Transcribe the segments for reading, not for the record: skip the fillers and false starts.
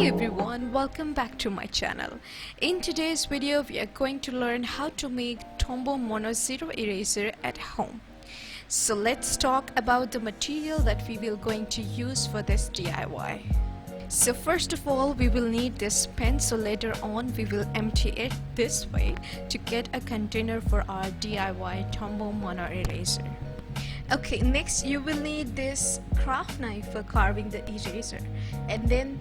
Hi everyone, welcome back to my channel. In today's video we are going to learn how to make Tombow MONO Zero Eraser at home. So let's talk about the material that we will going to use for this DIY. So first of all we will need this pen, so later on we will empty it this way to get a container for our DIY Tombow MONO Eraser. Okay, next you will need this craft knife for carving the eraser, and then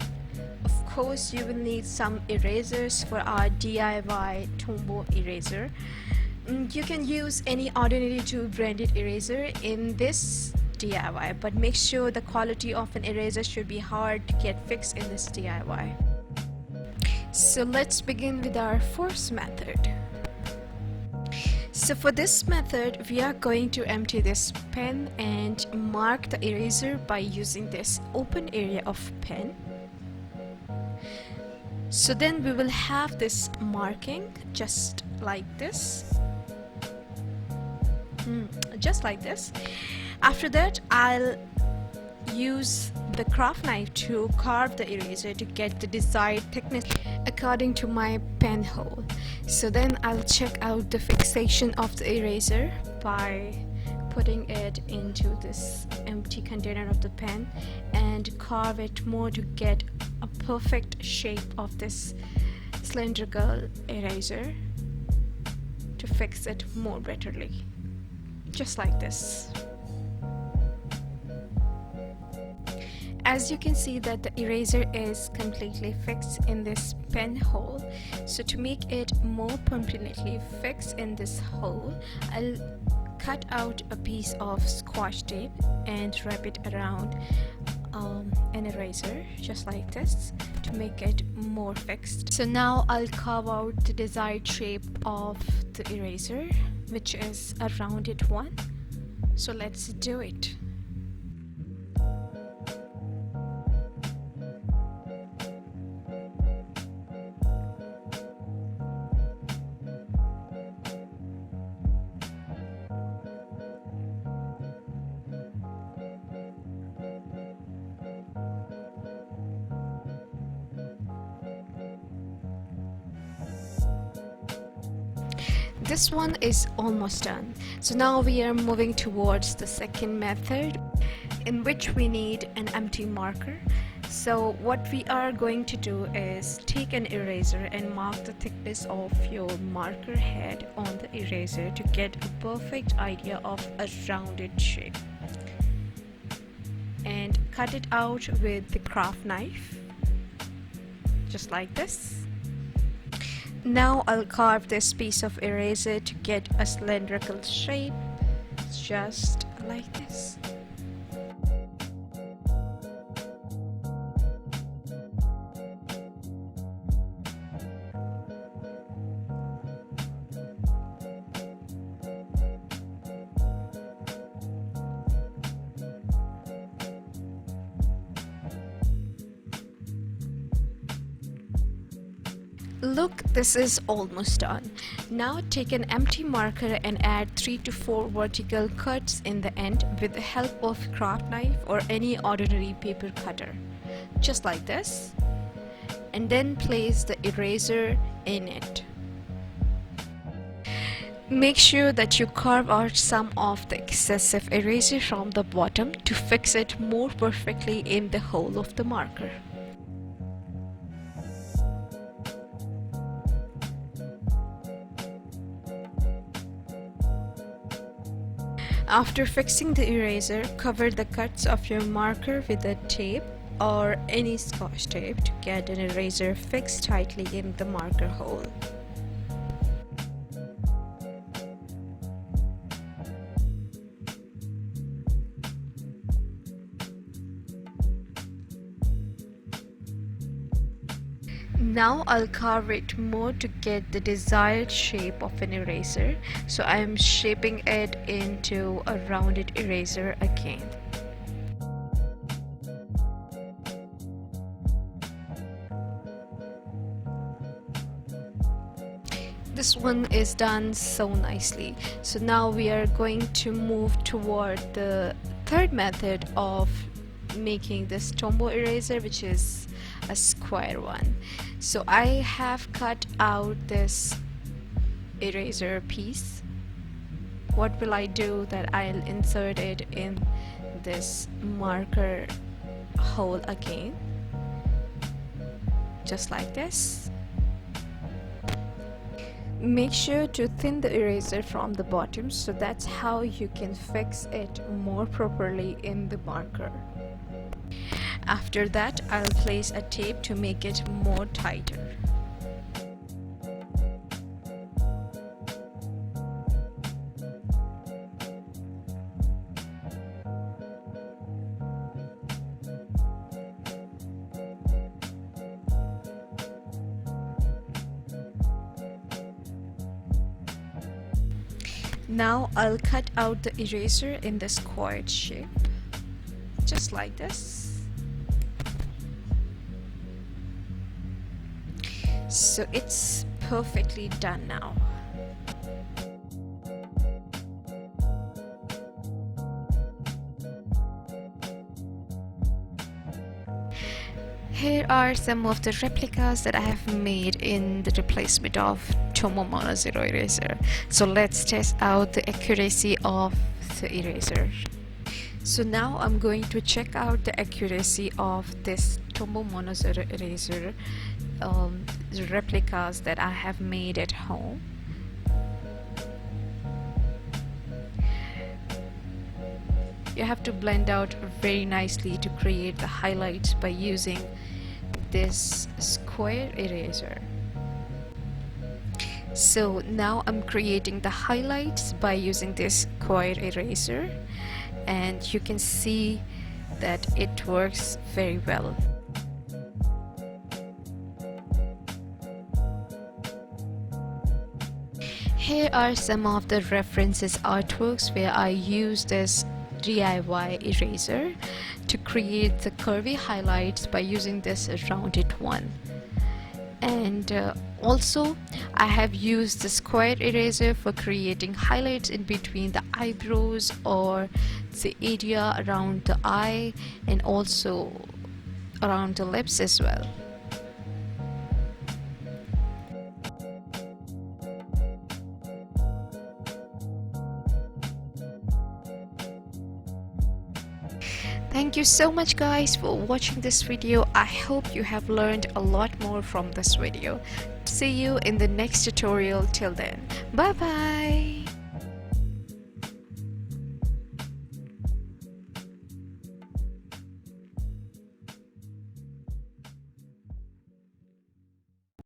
of course you will need some erasers for our DIY Tombow eraser. You can use any ordinary two-branded eraser in this DIY, but make sure the quality of an eraser should be hard to get fixed in this DIY. So let's begin with our first method. So for this method we are going to empty this pen and mark the eraser by using this open area of pen. So then we will have this marking just like this, just like this. After that I'll use the craft knife to carve the eraser to get the desired thickness according to my pen hole. So then I'll check out the fixation of the eraser by putting it into this empty container of the pen and carve it more to get a perfect shape of this cylindrical eraser to fix it more betterly, just like this. As you can see that the eraser is completely fixed in this pen hole, so to make it more permanently fixed in this hole, I'll cut out a piece of Scotch tape and wrap it around an eraser just like this to make it more fixed. So now I'll carve out the desired shape of the eraser, which is a rounded one. So let's do it. This one is almost done. So now we are moving towards the second method, in which we need an empty marker. So what we are going to do is take an eraser and mark the thickness of your marker head on the eraser to get a perfect idea of a rounded shape, and cut it out with the craft knife just like this. Now I'll carve this piece of eraser to get a cylindrical shape just like this. Look, this is almost done. Now take an empty marker and add 3 to 4 vertical cuts in the end with the help of craft knife or any ordinary paper cutter, just like this, and then place the eraser in it. Make sure that you carve out some of the excessive eraser from the bottom to fix it more perfectly in the hole of the marker. After fixing the eraser, cover the cuts of your marker with a tape or any Scotch tape to get an eraser fixed tightly in the marker hole. Now I'll carve it more to get the desired shape of an eraser, so I am shaping it into a rounded eraser again. This one is done so nicely. So now we are going to move toward the third method of making this Tombow eraser, which is a square one. So I have cut out this eraser piece. What will I do? That I'll insert it in this marker hole again, just like this. Make sure to thin the eraser from the bottom, so that's how you can fix it more properly in the marker. After that, I'll place a tape to make it more tighter. Now I'll cut out the eraser in the squared shape, just like this. So it's perfectly done now. Here are some of the replicas that I have made in the replacement of Tombow MONO Zero Eraser. So let's test out the accuracy of the eraser. So now I'm going to check out the accuracy of this Tombow MONO Zero Eraser replicas that I have made at home. You have to blend out very nicely to create the highlights by using this square eraser. So now I'm creating the highlights by using this square eraser, and you can see that it works very well. Here are some of the references artworks where I use this DIY eraser to create the curvy highlights by using this rounded one. And also I have used the square eraser for creating highlights in between the eyebrows or the area around the eye, and also around the lips as well. Thank you so much guys for watching this video. I hope you have learned a lot more from this video. See you in the next tutorial. Till then, bye bye.